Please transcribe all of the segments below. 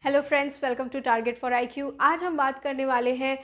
Hello friends, welcome to Target for IQ. आज हम बात करने वाले हैं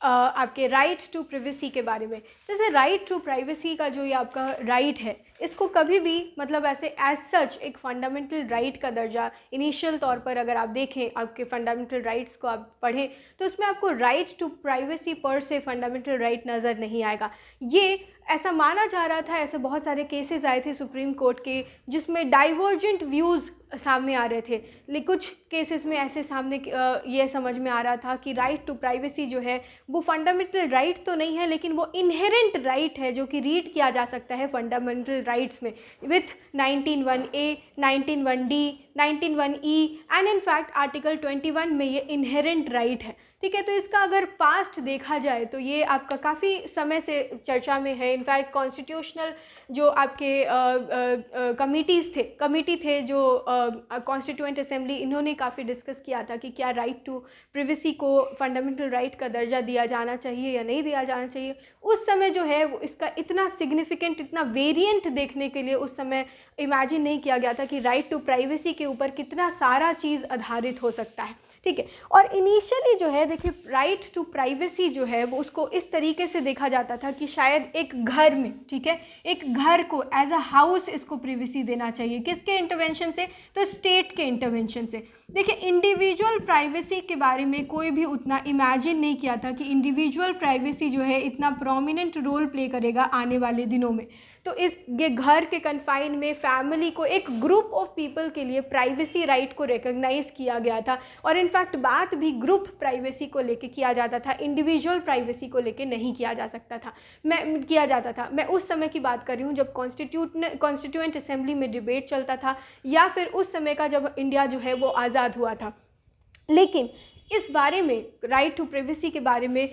आपके राइट टू प्राइवेसी के बारे में। जैसे राइट टू प्राइवेसी का जो ये आपका राइट है, इसको कभी भी मतलब ऐसे एज सच एक फंडामेंटल राइट का दर्जा इनिशियल तौर पर अगर आप देखें, आपके फंडामेंटल राइट्स को आप पढ़ें तो उसमें आपको राइट टू प्राइवेसी पर से फंडामेंटल राइट नज़र नहीं आएगा। ये ऐसा माना जा रहा था, ऐसे बहुत सारे केसेस आए थे सुप्रीम कोर्ट के जिसमें डाइवर्जेंट व्यूज़ सामने आ रहे थे। लेकिन कुछ केसेस में ऐसे सामने ये समझ में आ रहा था कि राइट टू प्राइवेसी जो है वो फंडामेंटल राइट तो नहीं है, लेकिन वो इनहेरेंट राइट है जो कि रीड किया जा सकता है फंडामेंटल राइट्स में with 19(1)A, 19(1)D, 19(1)E and in fact article 21 में ये इनहेरेंट राइट है। ठीक है, तो इसका अगर पास्ट देखा जाए तो ये आपका काफ़ी समय से चर्चा में है। इनफैक्ट कॉन्स्टिट्यूशनल जो आपके कमिटी थे जो कॉन्स्टिट्यूएंट असेंबली, इन्होंने काफ़ी डिस्कस किया था कि क्या राइट टू प्राइवेसी को फंडामेंटल राइट का दर्जा दिया जाना चाहिए या नहीं दिया जाना चाहिए। उस समय जो है वो इसका इतना सिग्निफिकेंट, इतना वेरिएंट देखने के लिए उस समय इमेजिन नहीं किया गया था कि राइट टू प्राइवेसी के ऊपर कितना सारा चीज़ आधारित हो सकता है। ठीक है, और इनिशियली जो है देखिए राइट टू प्राइवेसी जो है वो उसको इस तरीके से देखा जाता था कि शायद एक घर में, ठीक है, एक घर को एज अ हाउस इसको प्राइवेसी देना चाहिए। किसके इंटरवेंशन से? तो स्टेट के इंटरवेंशन से। देखिए इंडिविजुअल प्राइवेसी के बारे में कोई भी उतना इमेजिन नहीं किया था कि इंडिविजुअल प्राइवेसी जो है इतना प्रोमिनेंट रोल प्ले करेगा आने वाले दिनों में। तो इस ये घर के कन्फाइन में फैमिली को, एक ग्रुप ऑफ पीपल के लिए प्राइवेसी राइट को रिकॉग्नाइज किया गया था। और इनफैक्ट बात भी ग्रुप प्राइवेसी को लेके किया जाता था, इंडिविजुअल प्राइवेसी को लेके नहीं किया जाता था। मैं उस समय की बात कर रही हूँ जब कॉन्स्टिट्यूएंट असेंबली में डिबेट चलता था, या फिर उस समय का जब इंडिया जो है वो आज़ाद हुआ था। लेकिन इस बारे में, राइट टू प्राइवेसी के बारे में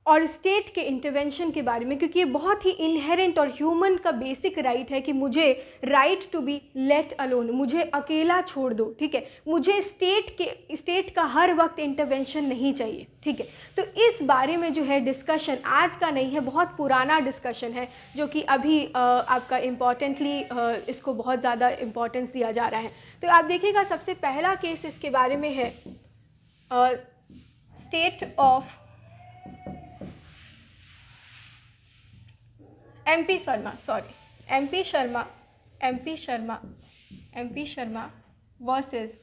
और स्टेट के इंटरवेंशन के बारे में, क्योंकि ये बहुत ही इनहेरेंट और ह्यूमन का बेसिक राइट है कि मुझे right to be let alone, मुझे अकेला छोड़ दो। ठीक है, मुझे स्टेट का हर वक्त इंटरवेंशन नहीं चाहिए। ठीक है, तो इस बारे में जो है डिस्कशन आज का नहीं है, बहुत पुराना डिस्कशन है जो कि अभी आपका इम्पॉर्टेंटली इसको बहुत ज़्यादा इम्पोर्टेंस दिया जा रहा है। तो आप देखिएगा सबसे पहला केस इसके बारे में है state of MP Sharma versus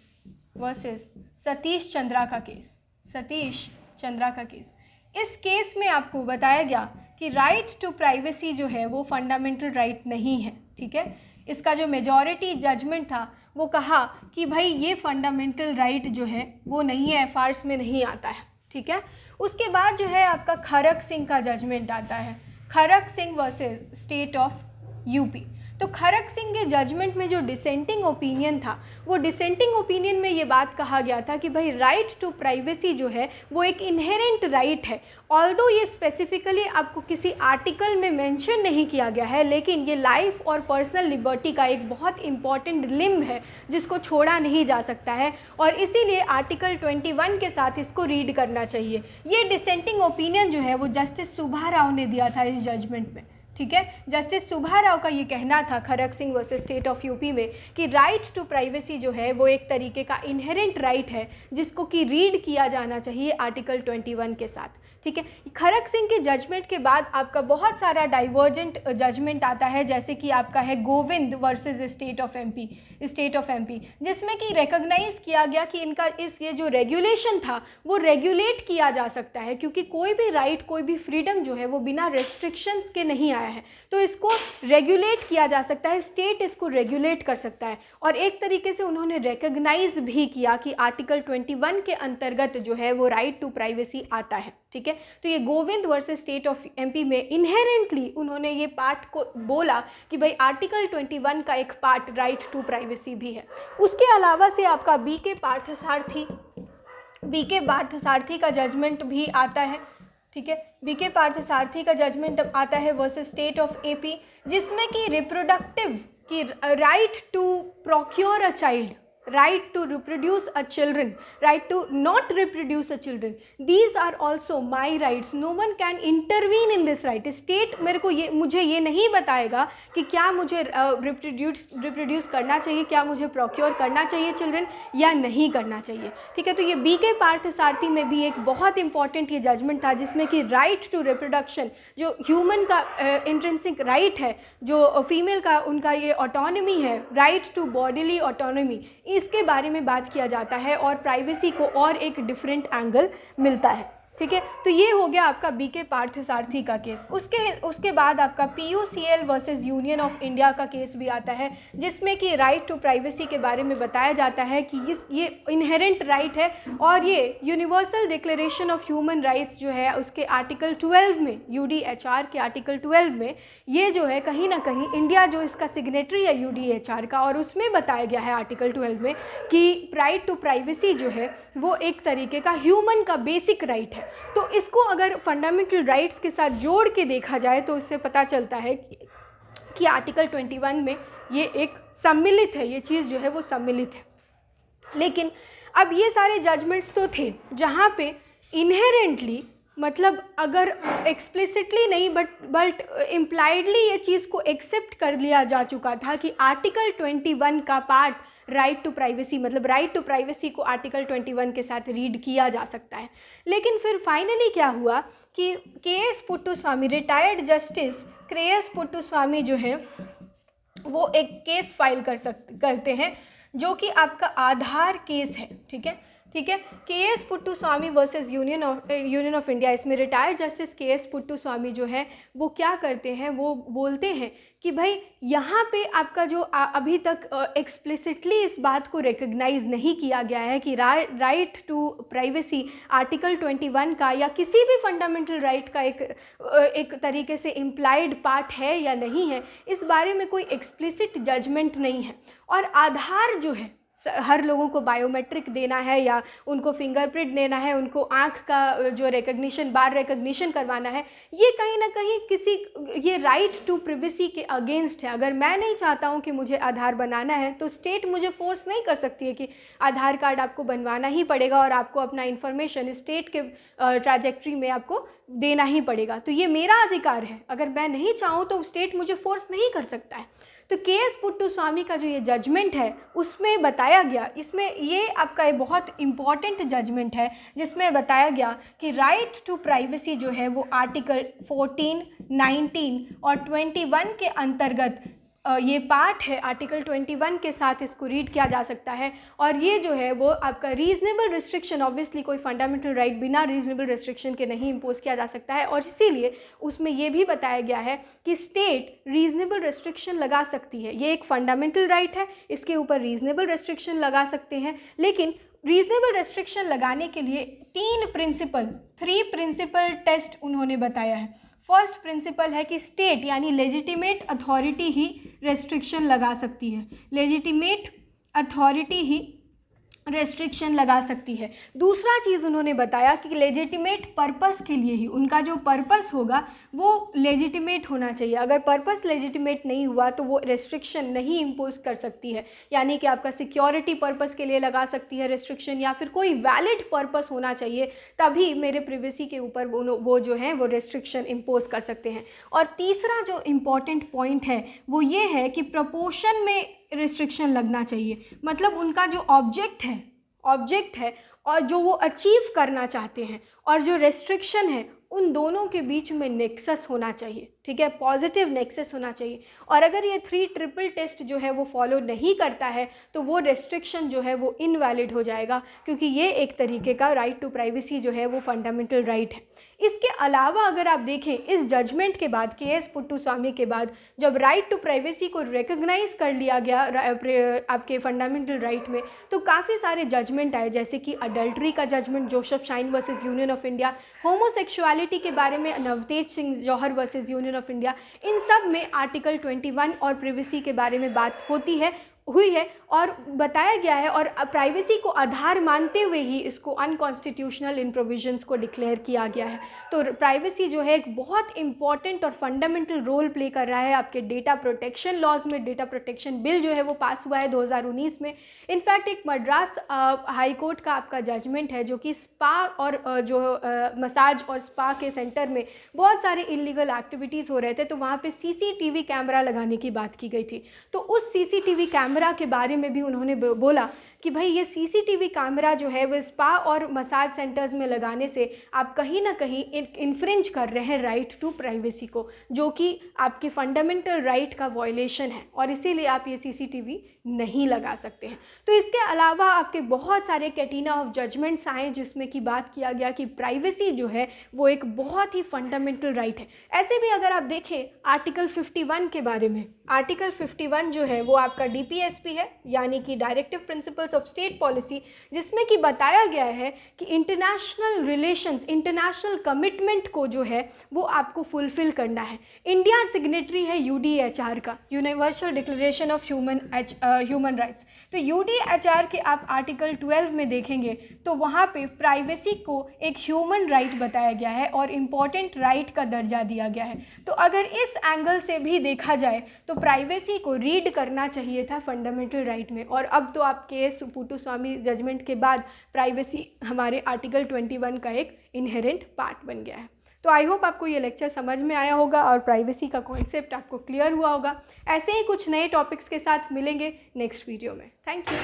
Satish Chandra का केस। इस केस में आपको बताया गया कि राइट टू प्राइवेसी जो है वो फंडामेंटल राइट नहीं है। ठीक है, इसका जो मेजॉरिटी जजमेंट था वो कहा कि भाई ये फंडामेंटल राइट जो है वो नहीं है, FRs में नहीं आता है। ठीक है, उसके बाद जो है आपका खरक सिंह का जजमेंट आता है, खरक Singh versus state of UP. तो खरक सिंह के जजमेंट में जो डिसेंटिंग ओपिनियन था, वो डिसेंटिंग ओपिनियन में ये बात कहा गया था कि भाई राइट टू प्राइवेसी जो है वो एक इनहेरेंट राइट है। ऑल्दो ये स्पेसिफिकली आपको किसी आर्टिकल में मेंशन नहीं किया गया है, लेकिन ये लाइफ और पर्सनल लिबर्टी का एक बहुत इंपॉर्टेंट लिम्ब है जिसको छोड़ा नहीं जा सकता है, और इसीलिए आर्टिकल 21 के साथ इसको रीड करना चाहिए। ये डिसेंटिंग ओपिनियन जो है वो जस्टिस सुभा राव ने दिया था इस जजमेंट में। ठीक है, जस्टिस सुभा राव का ये कहना था खरक Singh versus state of UP में कि राइट टू प्राइवेसी जो है वो एक तरीके का इनहेरेंट राइट है जिसको कि रीड किया जाना चाहिए आर्टिकल 21 के साथ। ठीक है, खरक सिंह के जजमेंट के बाद आपका बहुत सारा डाइवर्जेंट जजमेंट आता है, जैसे कि आपका है Govind versus state of MP, जिसमें कि रिकॉग्नाइज किया गया कि इनका ये जो रेगुलेशन था वो रेगुलेट किया जा सकता है, क्योंकि कोई भी राइट, कोई भी फ्रीडम जो है वो बिना रेस्ट्रिक्शंस के नहीं आया है, तो इसको रेगुलेट किया जा सकता है, स्टेट इसको रेगुलेट कर सकता है। और एक तरीके से उन्होंने रिकॉग्नाइज भी किया कि आर्टिकल 21 के अंतर्गत जो है वो राइट टू प्राइवेसी आता है। ठीक है, तो ये Govind versus state of MP में इनहेरेंटली उन्होंने ये पार्ट को बोला कि भाई आर्टिकल 21 का एक पार्ट राइट टू प्राइवेसी भी है। उसके अलावा से आपका बी के पार्थसारथी का जजमेंट भी आता है। ठीक है, बी के पार्थसारथी का जजमेंट आता है वर्सेस स्टेट ऑफ एपी, जिसमें कि रिप्रोडक्टिव की right to procure a child, right to reproduce a children, right to not reproduce a children, these are also my rights, no one can intervene in this right. State मुझे ये नहीं बताएगा कि क्या मुझे रिप्रोड्यूस करना चाहिए, क्या मुझे प्रोक्योर करना चाहिए चिल्ड्रन या नहीं करना चाहिए, ठीक है। तो ये BK पार्थसारथी में भी एक बहुत इंपॉर्टेंट ये जजमेंट था, जिसमें कि राइट टू रिप्रोडक्शन, जो ह्यूमन का इंट्रिंसिक राइट है, जो फीमेल का उनका ये ऑटोनॉमी है, राइट टू बॉडीली ऑटोनॉमी, इसके बारे में बात किया जाता है और प्राइवेसी को और एक डिफरेंट एंगल मिलता है, ठीक है। तो ये हो गया आपका BK पार्थसारथी का केस। उसके बाद आपका PUCL versus Union of India का केस भी आता है, जिसमें कि राइट टू प्राइवेसी के बारे में बताया जाता है कि ये इनहेरेंट राइट है और ये universal declaration of human rights जो है उसके आर्टिकल 12 में, UDHR के आर्टिकल 12 में ये जो है कहीं ना कहीं इंडिया जो इसका सिग्नेटरी है UDHR का, और उसमें बताया गया है आर्टिकल 12 में कि राइट टू प्राइवेसी जो है वो एक तरीके का ह्यूमन का बेसिक राइट है। तो इसको अगर फंडामेंटल राइट्स के साथ जोड़ के देखा जाए तो इससे पता चलता है कि आर्टिकल 21 में ये एक सम्मिलित है, ये चीज़ जो है वो सम्मिलित है। लेकिन अब ये सारे जजमेंट्स तो थे जहाँ पे इनहेरेंटली, मतलब अगर एक्सप्लिसिटली नहीं बट इम्प्लाइडली ये चीज़ को एक्सेप्ट कर लिया जा चुका था कि आर्टिकल 21 का पार्ट राइट टू प्राइवेसी, मतलब राइट टू प्राइवेसी को आर्टिकल 21 के साथ रीड किया जा सकता है। लेकिन फिर फाइनली क्या हुआ कि KS Puttaswamy, retired justice KS Puttaswamy जो है वो एक केस फाइल करते हैं जो कि आपका आधार केस है, ठीक है। KS Puttaswamy versus Union of India, इसमें रिटायर्ड जस्टिस KS पुट्टुस्वामी जो है वो क्या करते हैं, वो बोलते हैं कि भाई यहाँ पे आपका जो अभी तक एक्सप्लिसिटली इस बात को रिकग्नाइज नहीं किया गया है कि राइट टू प्राइवेसी आर्टिकल 21 का या किसी भी फंडामेंटल राइट का एक तरीके से इम्प्लाइड पार्ट है या नहीं है, इस बारे में कोई एक्सप्लिसिट जजमेंट नहीं है। और आधार जो है, हर लोगों को बायोमेट्रिक देना है या उनको फिंगरप्रिंट देना है, उनको आँख का जो रिकग्निशन, बार रिकग्निशन करवाना है, ये कहीं ना कहीं ये राइट टू प्राइवेसी के अगेंस्ट है। अगर मैं नहीं चाहता हूँ कि मुझे आधार बनाना है तो स्टेट मुझे फोर्स नहीं कर सकती है कि आधार कार्ड आपको बनवाना ही पड़ेगा और आपको अपना इन्फॉर्मेशन स्टेट के ट्रैजेक्टरी में आपको देना ही पड़ेगा। तो ये मेरा अधिकार है, अगर मैं नहीं चाहूँ तो स्टेट मुझे फोर्स नहीं कर सकता है। तो KS पुट्टुस्वामी का जो ये जजमेंट है उसमें बताया गया, इसमें ये आपका एक बहुत इम्पॉर्टेंट जजमेंट है जिसमें बताया गया कि राइट टू प्राइवेसी जो है वो आर्टिकल 14, 19 और 21 के अंतर्गत ये पार्ट है, आर्टिकल 21 के साथ इसको रीड किया जा सकता है। और ये जो है वो आपका रीज़नेबल रिस्ट्रिक्शन, ऑब्वियसली कोई फंडामेंटल राइट बिना रीज़नेबल रिस्ट्रिक्शन के नहीं इम्पोज किया जा सकता है, और इसीलिए उसमें ये भी बताया गया है कि स्टेट रीज़नेबल रिस्ट्रिक्शन लगा सकती है। ये एक फंडामेंटल राइट है, इसके ऊपर रीज़नेबल रिस्ट्रिक्शन लगा सकते हैं, लेकिन रीज़नेबल रिस्ट्रिक्शन लगाने के लिए 3 प्रिंसिपल टेस्ट उन्होंने बताया है। फर्स्ट प्रिंसिपल है कि स्टेट यानी लेजिटिमेट अथॉरिटी ही रेस्ट्रिक्शन लगा सकती है, लेजिटिमेट अथॉरिटी ही रेस्ट्रिक्शन लगा सकती है। दूसरा चीज़ उन्होंने बताया कि लेजिटिमेट पर्पस के लिए ही, उनका जो पर्पस होगा वो लेजिटिमेट होना चाहिए। अगर पर्पस लेजिटिमेट नहीं हुआ तो वो रेस्ट्रिक्शन नहीं इम्पोज कर सकती है, यानी कि आपका सिक्योरिटी पर्पस के लिए लगा सकती है रेस्ट्रिक्शन, या फिर कोई वैलिड पर्पस होना चाहिए, तभी मेरे प्राइवेसी के ऊपर वो जो है वो रेस्ट्रिक्शन इम्पोज कर सकते हैं। और तीसरा जो इम्पॉर्टेंट पॉइंट है वो ये है कि प्रपोर्शन में रिस्ट्रिक्शन लगना चाहिए, मतलब उनका जो ऑब्जेक्ट है और जो वो अचीव करना चाहते हैं और जो रेस्ट्रिक्शन है, उन दोनों के बीच में नेक्सस होना चाहिए, ठीक है, पॉजिटिव नेक्सस होना चाहिए। और अगर ये 3 ट्रिपल टेस्ट जो है वो फॉलो नहीं करता है तो वो रेस्ट्रिक्शन जो है वो इनवैलिड हो जाएगा, क्योंकि ये एक तरीके का राइट टू प्राइवेसी जो है वो फंडामेंटल राइट है। इसके अलावा अगर आप देखें इस जजमेंट के बाद, KS पुट्टुस्वामी के बाद, जब राइट टू प्राइवेसी को रिकग्नाइज कर लिया गया आपके फंडामेंटल राइट में, तो काफ़ी सारे जजमेंट आए, जैसे कि अडल्ट्री का judgment Joseph Shine versus Union of India, homosexuality के बारे में Navtej Singh Johar versus Union of India. इन सब में आर्टिकल 21 और प्राइवेसी के बारे में बात होती है, हुई है और बताया गया है और प्राइवेसी को आधार मानते हुए ही इसको अनकॉन्स्टिट्यूशनल इन प्रोविजंस को डिक्लेयर किया गया है। तो प्राइवेसी जो है एक बहुत इंपॉर्टेंट और फंडामेंटल रोल प्ले कर रहा है आपके डेटा प्रोटेक्शन लॉज में। डेटा प्रोटेक्शन बिल जो है वो पास हुआ है 2019 में। इनफैक्ट एक मद्रास हाई कोर्ट का आपका जजमेंट है जो कि स्पा और जो मसाज और स्पा के सेंटर में बहुत सारे इलीगल एक्टिविटीज़ हो रहे थे, तो वहाँ पे सीसीटीवी कैमरा लगाने की बात की गई थी। तो उस सीसीटीवी कैमरा के बारे में भी उन्होंने बोला कि भाई ये सीसीटीवी कैमरा जो है वो स्पा और मसाज सेंटर्स में लगाने से आप कहीं ना कहीं इन्फ्रिंज कर रहे हैं राइट टू प्राइवेसी को, जो कि आपके फंडामेंटल राइट का वॉयलेशन है और इसीलिए आप ये सीसीटीवी नहीं लगा सकते हैं। तो इसके अलावा आपके बहुत सारे कैटिना ऑफ जजमेंट्स आए जिसमें कि बात किया गया कि प्राइवेसी जो है वो एक बहुत ही फंडामेंटल राइट है। ऐसे भी अगर आप देखें आर्टिकल 51 के बारे में, आर्टिकल 51 जो है वो आपका DPSP है, यानी कि directive principles of state policy, जिसमें कि बताया गया है कि इंटरनेशनल रिलेशंस, इंटरनेशनल कमिटमेंट को जो है वो आपको फुलफिल करना है। इंडिया सिग्नेटरी है UDHR का, universal declaration of human rights. तो UDHR के आप आर्टिकल 12 में देखेंगे तो वहाँ पे प्राइवेसी को एक ह्यूमन राइट बताया गया है और इम्पॉर्टेंट राइट का दर्जा दिया गया है। तो अगर इस एंगल से भी देखा जाए तो प्राइवेसी को रीड करना चाहिए था फंडामेंटल राइट में, और अब तो आपके पुट्टुस्वामी जजमेंट के बाद प्राइवेसी हमारे आर्टिकल 21 का एक इनहेरेंट पार्ट बन गया है। तो आई होप आपको ये लेक्चर समझ में आया होगा और प्राइवेसी का कॉन्सेप्ट आपको क्लियर हुआ होगा। ऐसे ही कुछ नए टॉपिक्स के साथ मिलेंगे नेक्स्ट वीडियो में। Thank you.